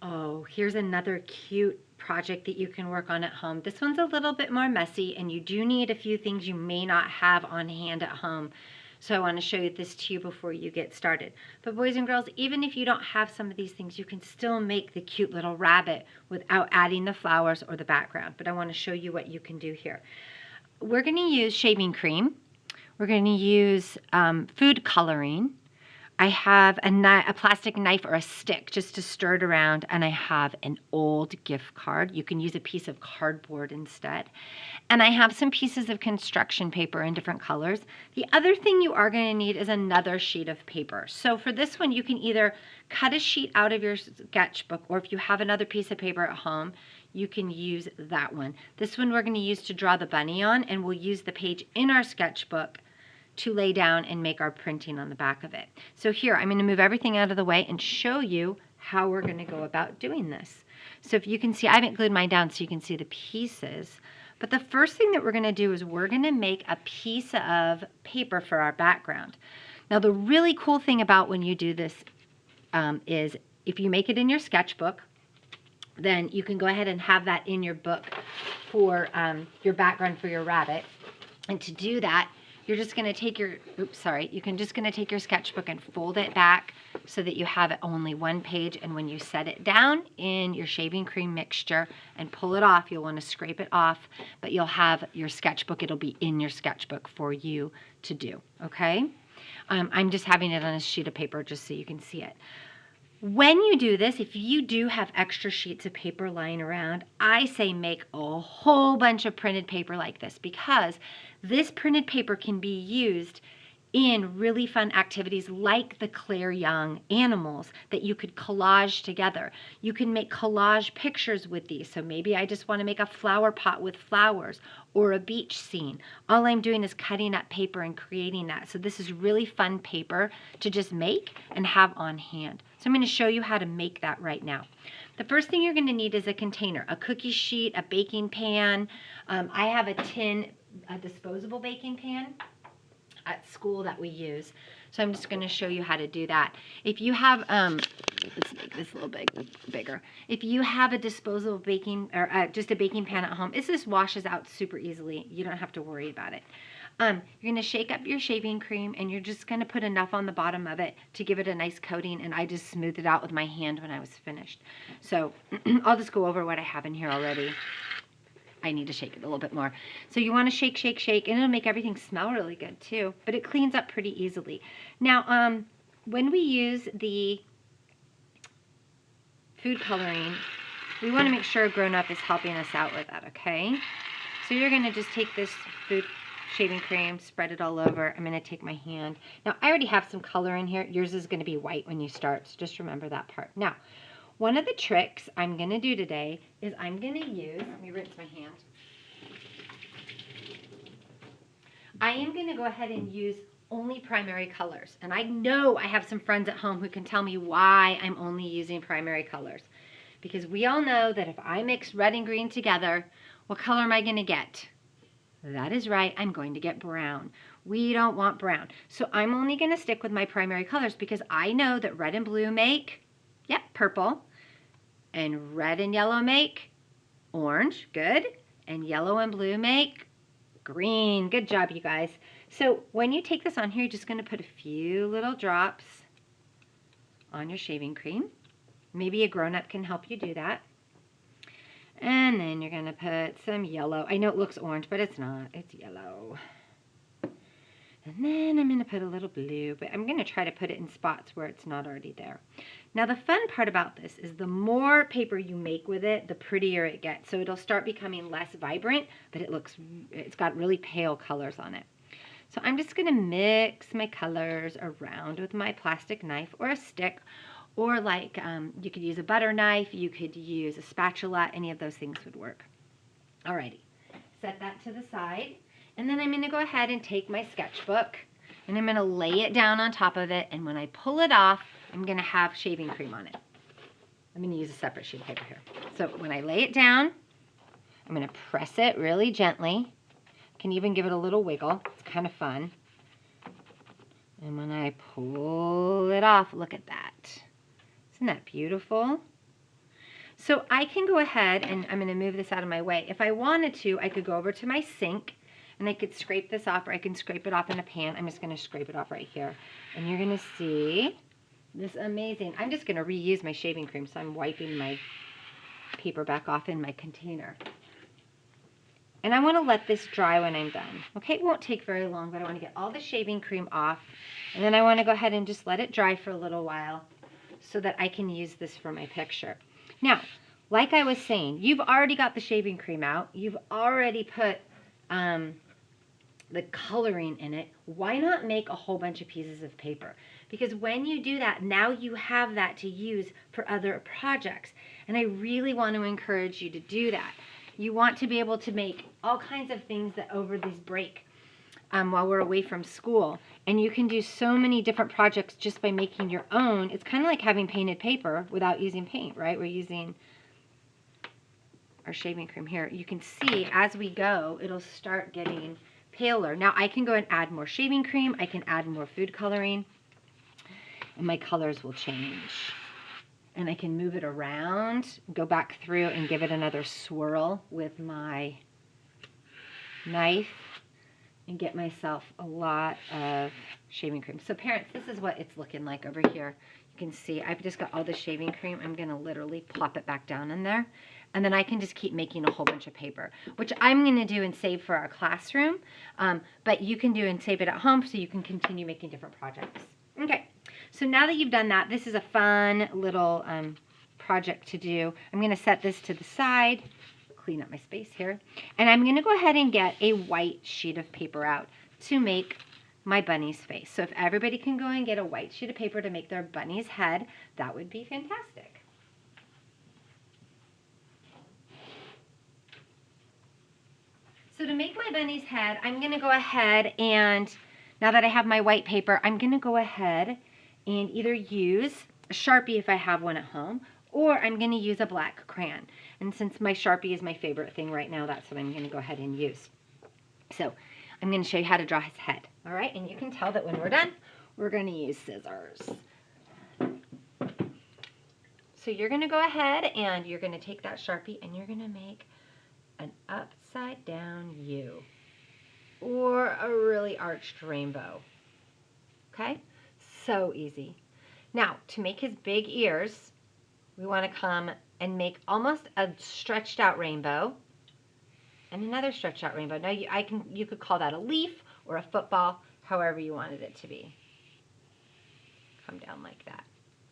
Oh, here's another cute project that you can work on at home. This one's a little bit more messy, and you do need a few things you may not have on hand at home. So I want to show you this to you before you get started. But boys and girls, even if you don't have some of these things, you can still make the cute little rabbit without adding the flowers or the background. But I want to show you what you can do here. We're going to use shaving cream. We're going to use food coloring. I have a plastic knife or a stick just to stir it around, and I have an old gift card. You can use a piece of cardboard instead. And I have some pieces of construction paper in different colors. The other thing you are going to need is another sheet of paper. So for this one, you can either cut a sheet out of your sketchbook, or if you have another piece of paper at home, you can use that one. This one we're going to use to draw the bunny on, and we'll use the page in our sketchbook to lay down and make our printing on the back of it. So here, I'm going to move everything out of the way and show you how we're going to go about doing this. So if you can see, I haven't glued mine down so you can see the pieces. But the first thing that we're going to do is we're going to make a piece of paper for our background. Now, the really cool thing about when you do this is if you make it in your sketchbook, then you can go ahead and have that in your book for your background for your rabbit. And to do that, you're just going to take your, you can just going to take your sketchbook and fold it back so that you have only one page. And when you set it down in your shaving cream mixture and pull it off, you'll want to scrape it off, but you'll have your sketchbook. It'll be in your sketchbook for you to do, okay? I'm just having it on a sheet of paper just so you can see it. When you do this, if you do have extra sheets of paper lying around, I say make a whole bunch of printed paper like this, because this printed paper can be used in really fun activities like the Claire Young animals that you could collage together. You can make collage pictures with these. So maybe I just want to make a flower pot with flowers or a beach scene. All I'm doing is cutting up paper and creating that. So this is really fun paper to just make and have on hand. So I'm going to show you how to make that right now. The first thing you're going to need is a container, a cookie sheet, a baking pan. I have a disposable baking pan at school that we use. So I'm just going to show you how to do that. If you have, let's make this a little bigger. If you have a disposable baking, or just a baking pan at home, this washes out super easily. You don't have to worry about it. You're going to shake up your shaving cream, and you're just going to put enough on the bottom of it to give it a nice coating, and I just smoothed it out with my hand when I was finished. So I'll just go over what I have in here already. I need to shake it a little bit more. So you want to shake, shake, shake, and it'll make everything smell really good too, but it cleans up pretty easily. Now, when we use the food coloring, we want to make sure a grown-up is helping us out with that, okay? So you're going to just take this food shaving cream, spread it all over. I'm going to take my hand. Now, I already have some color in here. Yours is going to be white when you start, so just remember that part. Now, one of the tricks I'm going to do today is I'm going to use, let me rinse my hand. I am going to go ahead and use only primary colors. And I know I have some friends at home who can tell me why I'm only using primary colors. Because we all know that if I mix red and green together, what color am I going to get? That is right, I'm going to get brown. We don't want brown. So I'm only going to stick with my primary colors because I know that red and blue make purple, and red and yellow make orange, good, and yellow and blue make green. Good job, you guys. So when you take this on here, you're just going to put a few little drops on your shaving cream. Maybe a grown-up can help you do that. And then you're going to put some yellow. I know it looks orange, but it's not. It's yellow. And then I'm going to put a little blue, but I'm going to try to put it in spots where it's not already there. Now the fun part about this is the more paper you make with it, the prettier it gets. So it'll start becoming less vibrant, but it's got really pale colors on it. So I'm just going to mix my colors around with my plastic knife or a stick, or like you could use a butter knife, you could use a spatula, any of those things would work. Alrighty, set that to the side. And then I'm going to go ahead and take my sketchbook and I'm going to lay it down on top of it. And when I pull it off, I'm going to have shaving cream on it. I'm going to use a separate sheet of paper here. So when I lay it down, I'm going to press it really gently. Can even give it a little wiggle. It's kind of fun. And when I pull it off, look at that. Isn't that beautiful? So I can go ahead and I'm going to move this out of my way. If I wanted to, I could go over to my sink and I could scrape this off, or I can scrape it off in a pan. I'm just going to scrape it off right here. And you're going to see this amazing. I'm just going to reuse my shaving cream, so I'm wiping my paper back off in my container. And I want to let this dry when I'm done. Okay, it won't take very long, but I want to get all the shaving cream off. And then I want to go ahead and just let it dry for a little while so that I can use this for my picture. Now, like I was saying, you've already got the shaving cream out. You've already put the coloring in it. Why not make a whole bunch of pieces of paper? Because when you do that, now you have that to use for other projects. And I really want to encourage you to do that. You want to be able to make all kinds of things that over this break while we're away from school. And you can do so many different projects just by making your own. It's kind of like having painted paper without using paint, right? We're using our shaving cream here. You can see as we go, it'll start getting paler. Now I can go and add more shaving cream. I can add more food coloring. And my colors will change. And I can move it around, go back through and give it another swirl with my knife and get myself a lot of shaving cream. So parents, this is what it's looking like over here. You can see I've just got all the shaving cream. I'm going to literally plop it back down in there. And then I can just keep making a whole bunch of paper, which I'm going to do and save for our classroom. But you can do and save it at home so you can continue making different projects. Okay. So now that you've done that, this is a fun little project to do. I'm going to set this to the side, clean up my space here, and I'm going to go ahead and get a white sheet of paper out to make my bunny's face. So if everybody can go and get a white sheet of paper to make their bunny's head, that would be fantastic. So to make my bunny's head, I'm going to go ahead and, now that I have my white paper, I'm going to go ahead and either use a Sharpie if I have one at home, or I'm going to use a black crayon. And since my Sharpie is my favorite thing right now, that's what I'm going to go ahead and use. So I'm going to show you how to draw his head. All right, and you can tell that when we're done, we're going to use scissors. So you're going to go ahead and you're going to take that Sharpie and you're going to make an upside down U or a really arched rainbow. Okay? So easy. Now, to make his big ears, we want to come and make almost a stretched out rainbow and another stretched out rainbow. Now, you could call that a leaf or a football, however you wanted it to be. Come down like that.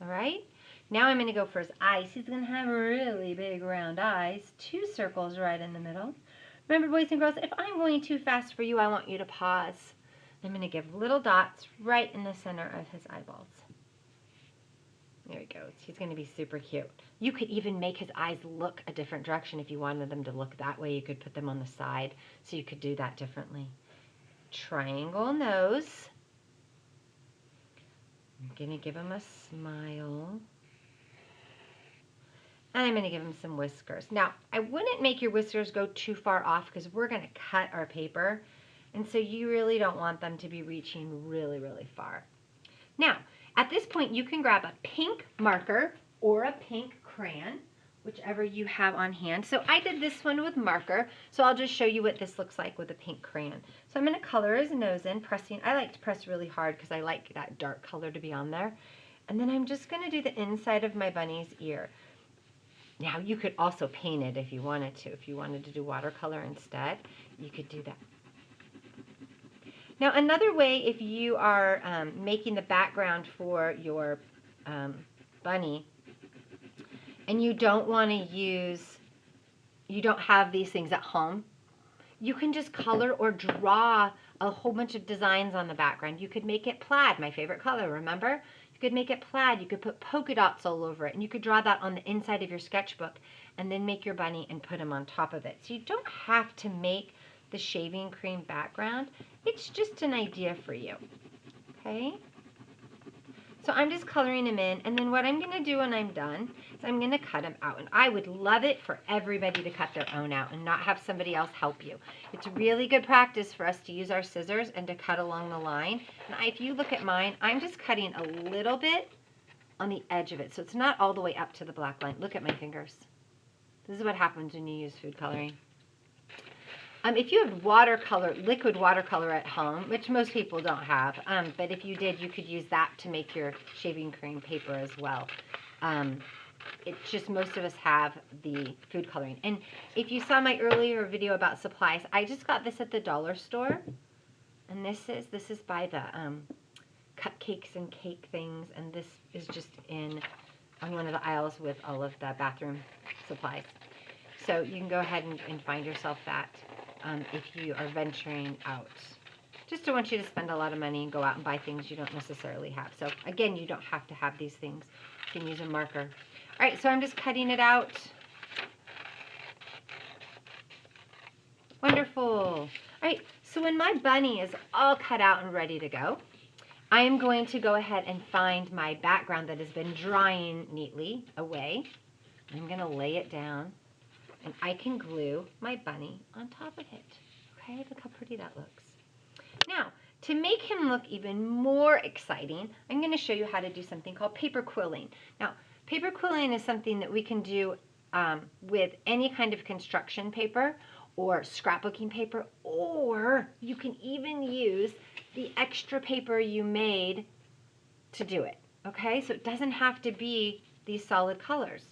All right? Now I'm going to go for his eyes. He's going to have really big round eyes. 2 circles right in the middle. Remember, boys and girls, if I'm going too fast for you, I want you to pause. I'm going to give little dots right in the center of his eyeballs. There he goes. He's going to be super cute. You could even make his eyes look a different direction if you wanted them to look that way. You could put them on the side, so you could do that differently. Triangle nose. I'm going to give him a smile. And I'm going to give him some whiskers. Now, I wouldn't make your whiskers go too far off because we're going to cut our paper. And so you really don't want them to be reaching really, really far. Now, at this point, you can grab a pink marker or a pink crayon, whichever you have on hand. So I did this one with marker, so I'll just show you what this looks like with a pink crayon. So I'm going to color his nose in, pressing. I like to press really hard because I like that dark color to be on there. And then I'm just going to do the inside of my bunny's ear. Now, you could also paint it if you wanted to. If you wanted to do watercolor instead, you could do that. Now, another way, if you are making the background for your bunny and you don't want to use, you don't have these things at home, you can just color or draw a whole bunch of designs on the background. You could make it plaid, my favorite color, remember? You could make it plaid. You could put polka dots all over it, and you could draw that on the inside of your sketchbook and then make your bunny and put him on top of it. So you don't have to make the shaving cream background. It's just an idea for you, okay? So I'm just coloring him in, and then what I'm going to do when I'm done is I'm going to cut him out. And I would love it for everybody to cut their own out and not have somebody else help you. It's really good practice for us to use our scissors and to cut along the line. And if you look at mine, I'm just cutting a little bit on the edge of it. So it's not all the way up to the black line. Look at my fingers. This is what happens when you use food coloring. If you have watercolor, liquid watercolor at home, which most people don't have, but if you did, you could use that to make your shaving cream paper as well. It's just most of us have the food coloring. And if you saw my earlier video about supplies, I just got this at the dollar store. And this is by the cupcakes and cake things. And this is just on one of the aisles with all of the bathroom supplies. So you can go ahead and find yourself that if you are venturing out. Just don't want you to spend a lot of money and go out and buy things you don't necessarily have. So again, you don't have to have these things. You can use a marker. All right, so I'm just cutting it out. Wonderful. All right, so when my bunny is all cut out and ready to go, I am going to go ahead and find my background that has been drying neatly away. I'm going to lay it down, and I can glue my bunny on top of it. Okay, look how pretty that looks. Now, to make him look even more exciting, I'm going to show you how to do something called paper quilling. Now, paper quilling is something that we can do with any kind of construction paper or scrapbooking paper, or you can even use the extra paper you made to do it. Okay, so it doesn't have to be these solid colors.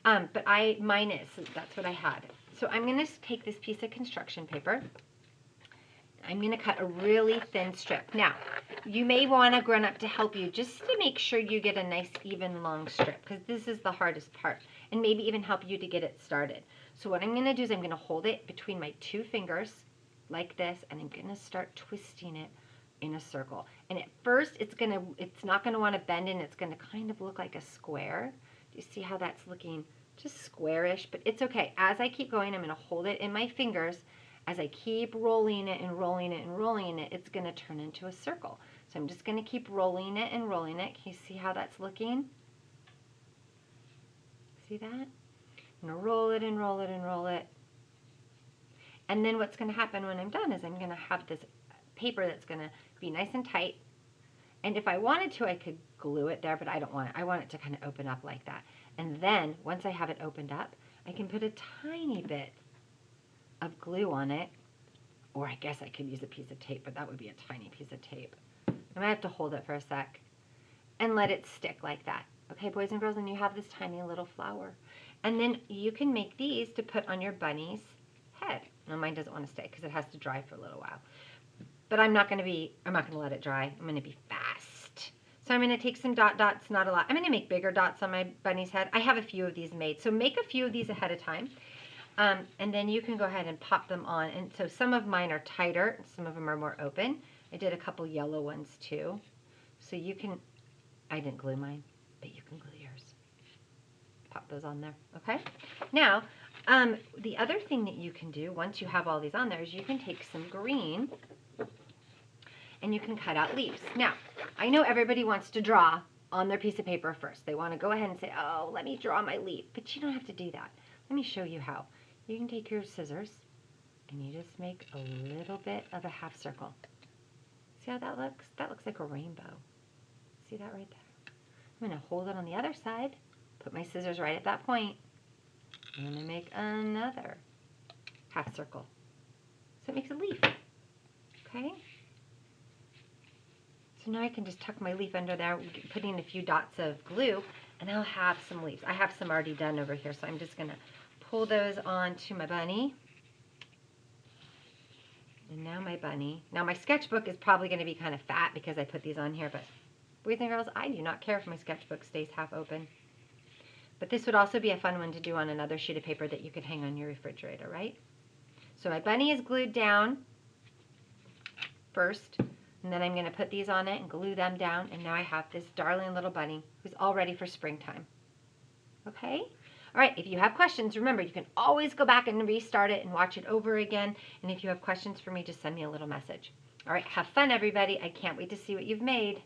But mine is, so that's what I had. So I'm going to take this piece of construction paper. I'm going to cut a really thin strip. Now, you may want a grown-up to help you just to make sure you get a nice even long strip, because this is the hardest part, and maybe even help you to get it started. So what I'm going to do is I'm going to hold it between my two fingers like this, and I'm going to start twisting it in a circle. And at first, it's not going to want to bend, and it's going to kind of look like a square. Do you see how that's looking just squarish? But it's okay. As I keep going, I'm going to hold it in my fingers. As I keep rolling it and rolling it and rolling it, it's going to turn into a circle. So I'm just going to keep rolling it and rolling it. Can you see how that's looking? See that? I'm going to roll it and roll it and roll it. And then what's going to happen when I'm done is I'm going to have this paper that's going to be nice and tight. And if I wanted to, I could glue it there, but I don't want it. I want it to kind of open up like that. And then once I have it opened up, I can put a tiny bit of glue on it, or I guess I could use a piece of tape, but that would be a tiny piece of tape. I might have to hold it for a sec and let it stick like that. Okay, boys and girls, and you have this tiny little flower. And then you can make these to put on your bunny's head. Now mine doesn't want to stay because it has to dry for a little while. But I'm not going to let it dry. I'm going to be fast. So I'm going to take some dots, not a lot. I'm going to make bigger dots on my bunny's head. I have a few of these made. So make a few of these ahead of time. And then you can go ahead and pop them on. And so some of mine are tighter, some of them are more open. I did a couple yellow ones too. So you can, I didn't glue mine, but you can glue yours. Pop those on there, okay? Now, the other thing that you can do once you have all these on there is you can take some green and you can cut out leaves. Now, I know everybody wants to draw on their piece of paper first. They want to go ahead and say, oh, let me draw my leaf. But you don't have to do that. Let me show you how. You can take your scissors and you just make a little bit of a half circle. See how that looks? That looks like a rainbow. See that right there? I'm going to hold it on the other side, put my scissors right at that point. I'm going to make another half circle. So it makes a leaf. Okay? So now I can just tuck my leaf under there, putting a few dots of glue, and I'll have some leaves. I have some already done over here, so I'm just going to pull those onto my bunny. And now my bunny. Now my sketchbook is probably going to be kind of fat because I put these on here, but boys and girls, I do not care if my sketchbook stays half open. But this would also be a fun one to do on another sheet of paper that you could hang on your refrigerator, right? So my bunny is glued down first, and then I'm going to put these on it and glue them down, and now I have this darling little bunny who's all ready for springtime. Okay? All right, if you have questions, remember, you can always go back and restart it and watch it over again. And if you have questions for me, just send me a little message. All right, have fun, everybody. I can't wait to see what you've made.